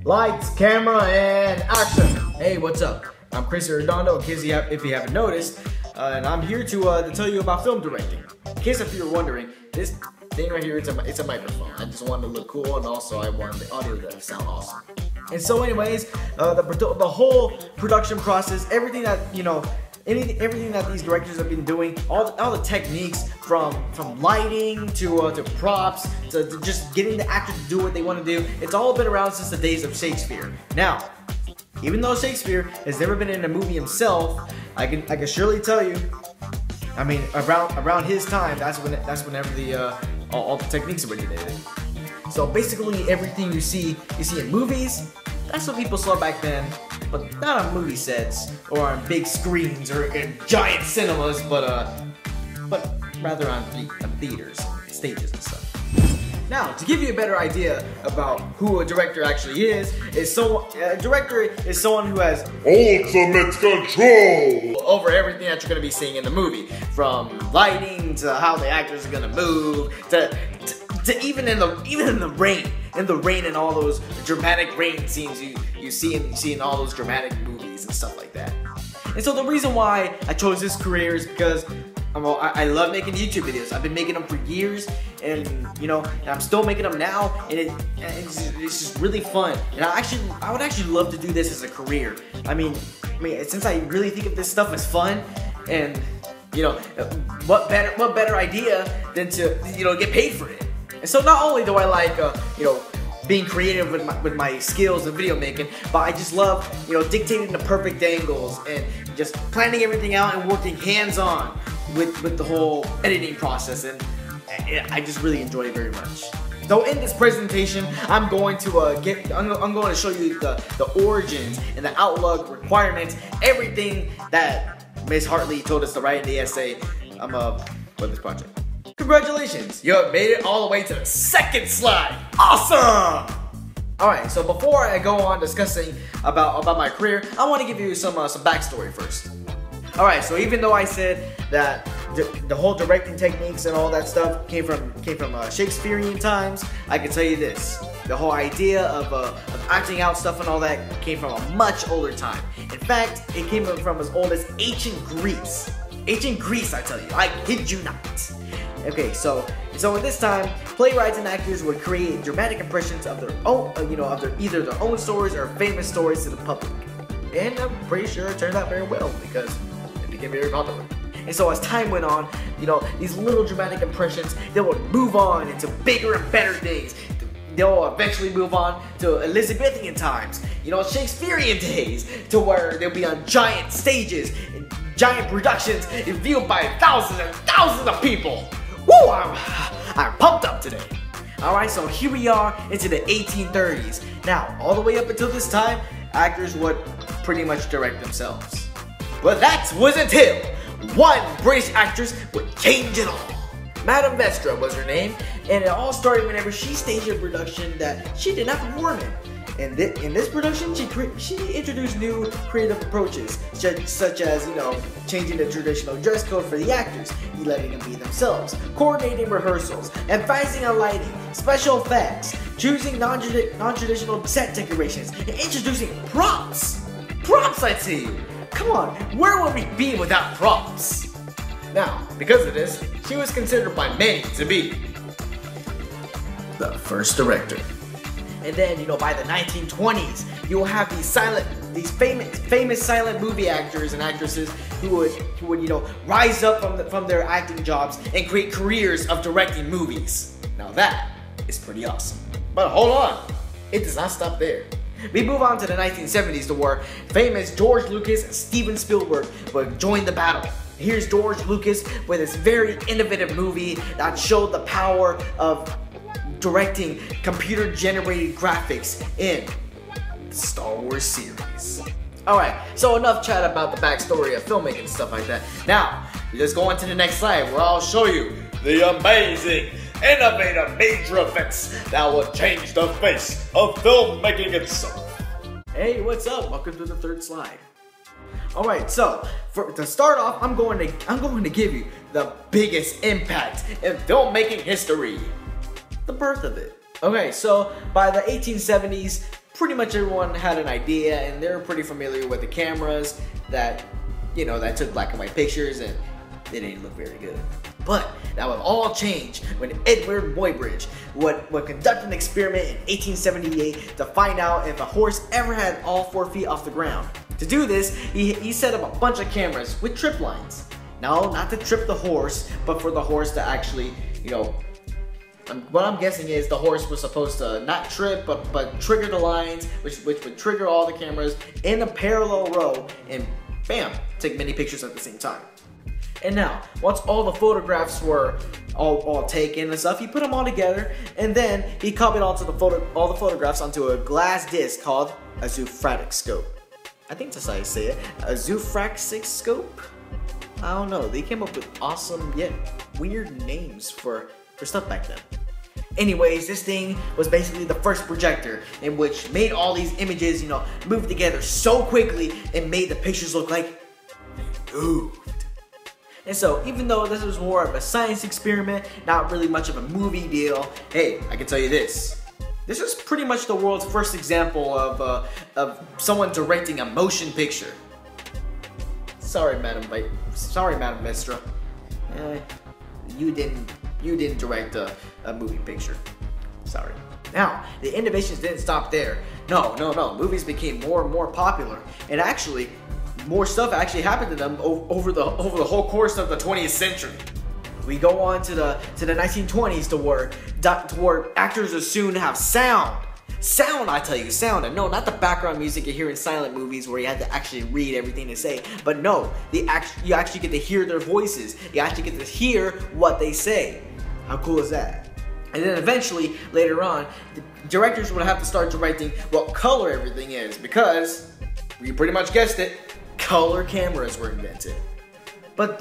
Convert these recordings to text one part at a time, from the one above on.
Lights, camera, and action! Hey, what's up? I'm Chris Arredondo, in case if you haven't noticed, and I'm here to tell you about film directing. In case if you're wondering, this thing right here, it's a microphone. I just wanted to look cool, and also I wanted the audio to sound awesome. And so anyways, the whole production process, everything that, everything that these directors have been doing, all the techniques from lighting to props to just getting the actor to do what they want to do, it's all been around since the days of Shakespeare. Now, even though Shakespeare has never been in a movie himself, I can surely tell you, I mean, around his time, that's whenever all the techniques originated. So basically everything you see in movies, that's what people saw back then, but not on movie sets or on big screens or in giant cinemas, but rather on theaters, stages and stuff. Now, to give you a better idea about who a director actually is a director is someone who has ultimate control over everything that you're going to be seeing in the movie, from lighting to how the actors are going to move to even in the rain and all those dramatic rain scenes you see in all those dramatic movies and stuff like that. And so the reason why I chose this career is because I love making YouTube videos. I've been making them for years, and I'm still making them now, and it's just really fun. And I would actually love to do this as a career. I mean, since I really think of this stuff as fun, and what better idea than to get paid for it. And so not only do I like being creative with my skills in video making, but I just love dictating the perfect angles and just planning everything out and working hands-on with the whole editing process, and I just really enjoy it very much. So in this presentation, I'm going to show you the origins and the outlook, requirements, everything that Ms. Hartley told us to write in the essay for this project. Congratulations, you have made it all the way to the second slide. Awesome! Alright, so before I go on discussing about my career, I want to give you some backstory first. Alright, so even though I said that the whole directing techniques and all that stuff came from Shakespearean times, I can tell you this: the whole idea of acting out stuff and all that came from a much older time. In fact, it came from as old as ancient Greece. Ancient Greece, I tell you, I kid you not. Okay, so at this time, playwrights and actors would create dramatic impressions of their own, either their own stories or famous stories to the public. And I'm pretty sure it turned out very well because it became very popular. And so as time went on, these little dramatic impressions, they would move on into bigger and better things. They'll eventually move on to Elizabethan times, Shakespearean days, to where they'll be on giant stages, giant productions, and viewed by thousands and thousands of people. Woo! I'm pumped up today. Alright, so here we are into the 1830s. Now, all the way up until this time, actors would pretty much direct themselves. But that was until one British actress would change it all. Madame Vestra was her name, and it all started whenever she staged a production that she did not perform in. In this production, she introduced new creative approaches, such as, changing the traditional dress code for the actors, letting them be themselves, coordinating rehearsals, advising on lighting, special effects, choosing non-traditional set decorations, and introducing props. Props, I tell you. Come on, where would we be without props? Now, because of this, she was considered by many to be the first director. And then, by the 1920s, you'll have these famous silent movie actors and actresses who would rise up from their acting jobs and create careers of directing movies. Now that is pretty awesome. But hold on, it does not stop there. We move on to the 1970s, to where famous George Lucas and Steven Spielberg would join the battle. Here's George Lucas with his very innovative movie that showed the power of directing computer-generated graphics in the Star Wars series. Alright, so enough chat about the backstory of filmmaking and stuff like that. Now, let's go on to the next slide where I'll show you the amazing, innovative major effects that will change the face of filmmaking itself. Hey, what's up? Welcome to the third slide. Alright, so to start off, I'm going to give you the biggest impact in filmmaking history. The birth of it. Okay, so by the 1870s, pretty much everyone had an idea, and they were pretty familiar with the cameras that, that took black and white pictures, and they didn't look very good. But that would all change when Edward Muybridge would conduct an experiment in 1878 to find out if a horse ever had all 4 feet off the ground. To do this, he set up a bunch of cameras with trip lines. No, not to trip the horse, but for the horse to actually, what I'm guessing is the horse was supposed to not trip, but trigger the lines, which would trigger all the cameras in a parallel row, and bam, take many pictures at the same time. And now, once all the photographs were all taken and stuff, he put them all together, and then he copied all the photographs onto a glass disc called a XFLiX scope. I think that's how you say it. A XFLiX scope? I don't know. They came up with awesome yet weird names for stuff back then. Anyways, this thing was basically the first projector in which made all these images, move together so quickly and made the pictures look like they moved. And so, even though this was more of a science experiment, not really much of a movie deal, hey, I can tell you this. This is pretty much the world's first example of someone directing a motion picture. Sorry, Madam Mestra. You didn't direct a movie picture. Sorry. Now, the innovations didn't stop there. No. Movies became more and more popular, and actually, more stuff actually happened to them over the whole course of the 20th century. We go on to the 1920s to where actors are soon to have sound. Sound, I tell you, sound. And no, not the background music you hear in silent movies where you have to actually read everything they say. But no, you actually get to hear their voices. You actually get to hear what they say. How cool is that? And then eventually, later on, the directors would have to start directing what color everything is, because, you pretty much guessed it, color cameras were invented. But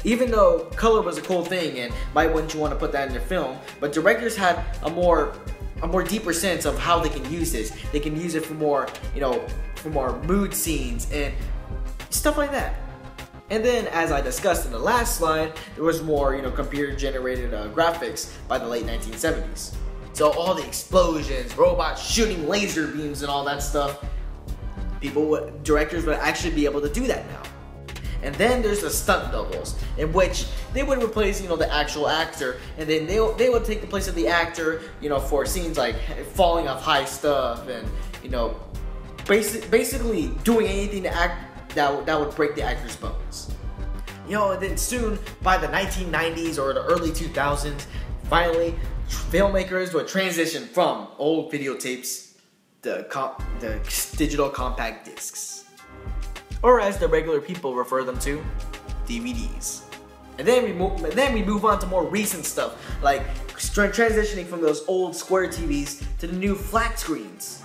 even though color was a cool thing, and why wouldn't you want to put that in your film, but directors had a more deeper sense of how they can use this. They can use it for more, for more mood scenes and stuff like that. And then, as I discussed in the last slide, there was more, computer-generated graphics by the late 1970s. So all the explosions, robots shooting laser beams and all that stuff, directors would actually be able to do that now. And then there's the stunt doubles, in which they would replace, the actual actor, and then they would take the place of the actor, for scenes like falling off high stuff and, basically doing anything to act that would break the actor's bones. And then soon, by the 1990s or the early 2000s, finally, filmmakers would transition from old videotapes to digital compact discs, or as the regular people refer them to, DVDs. And then we move on to more recent stuff, like transitioning from those old square TVs to the new flat screens.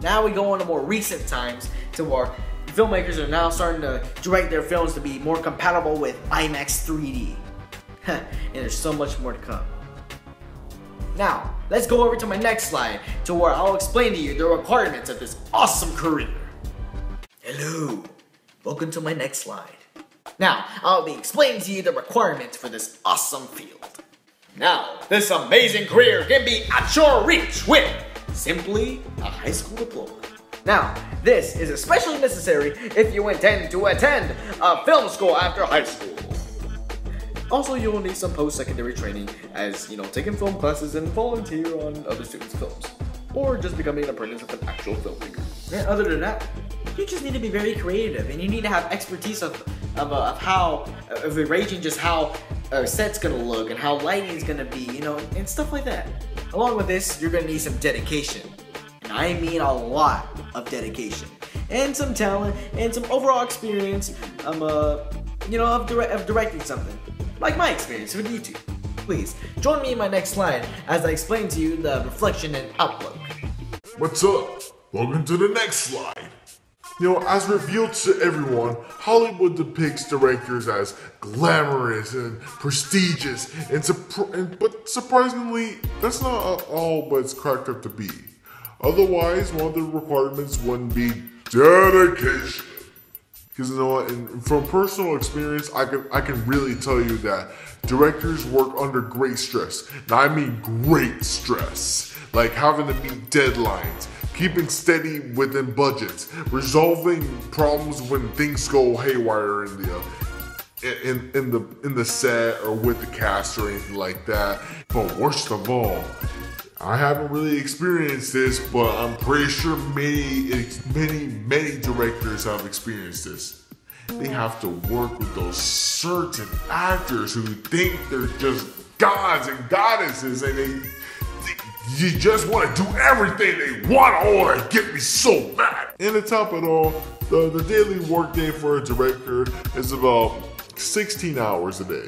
Now we go on to more recent times to where filmmakers are now starting to direct their films to be more compatible with IMAX 3D. And there's so much more to come. Now, let's go over to my next slide to where I'll explain to you the requirements of this awesome career. Hello, welcome to my next slide. Now, I'll be explaining to you the requirements for this awesome field. Now, this amazing career can be at your reach with simply a high school diploma. Now, this is especially necessary if you intend to attend a film school after high school. Also, you will need some post-secondary training as, taking film classes and volunteer on other students' films, or just becoming an apprentice of an actual filmmaker. And other than that, you just need to be very creative, and you need to have expertise of arranging just how a set's gonna look and how lighting's gonna be, and stuff like that. Along with this, you're gonna need some dedication. And I mean a lot of dedication, and some talent, and some overall experience of directing something, like my experience with YouTube. Please join me in my next slide as I explain to you the reflection and outlook. What's up? Welcome to the next slide. As revealed to everyone, Hollywood depicts directors as glamorous and prestigious, but surprisingly, that's not all but it's cracked up to be. Otherwise, one of the requirements wouldn't be dedication. Because and from personal experience, I can really tell you that directors work under great stress. Now I mean great stress, like having to meet deadlines, keeping steady within budgets, resolving problems when things go haywire in the set or with the cast or anything like that. But worst of all, I haven't really experienced this, but I'm pretty sure many directors have experienced this. They have to work with those certain actors who think they're just gods and goddesses, and you just want to do everything they want. Oh, that get me so mad. And to top it all, the daily workday for a director is about 16 hours a day.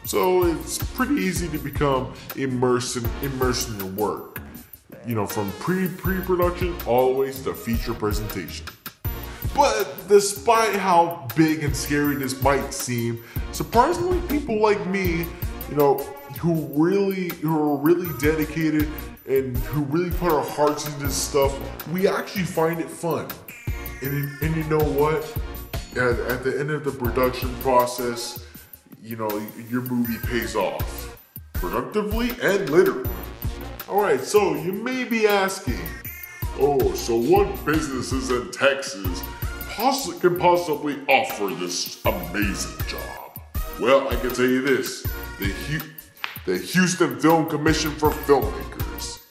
So it's pretty easy to become immersed in your work. You know, from pre-production all the way to feature presentation. But despite how big and scary this might seem, surprisingly people like me, you know, who are really dedicated and who really put our hearts into this stuff, we actually find it fun. And you know what? At the end of the production process, you know, your movie pays off. Productively and literally. Alright, so you may be asking, oh, so what businesses in Texas can possibly offer this amazing job? Well, I can tell you this, the Houston Film Commission for Filmmakers,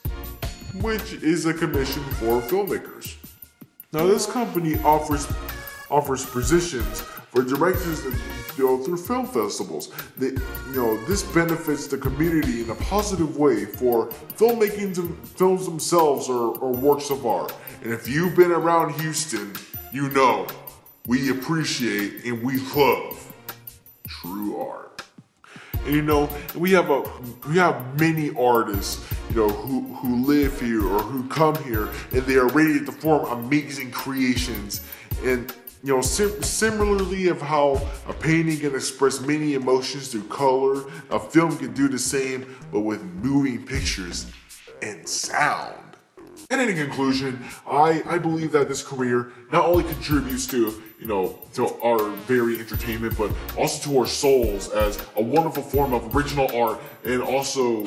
which is a commission for filmmakers. Now this company offers positions for directors that go through film festivals. This benefits the community in a positive way for filmmaking films themselves or works of art. And if you've been around Houston, you know we appreciate and we love true art. And you know, we have many artists, you know, who live here or who come here, and they are ready to form amazing creations. And you know, similarly of how a painting can express many emotions through color, a film can do the same, but with moving pictures and sound. And in conclusion, I believe that this career not only contributes to, you know, to our very entertainment, but also to our souls as a wonderful form of original art. And also,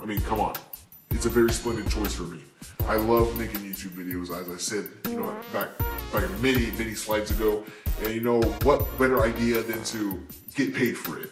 I mean, come on, it's a very splendid choice for me. I love making YouTube videos, as I said, you know, back many slides ago. And you know, what better idea than to get paid for it?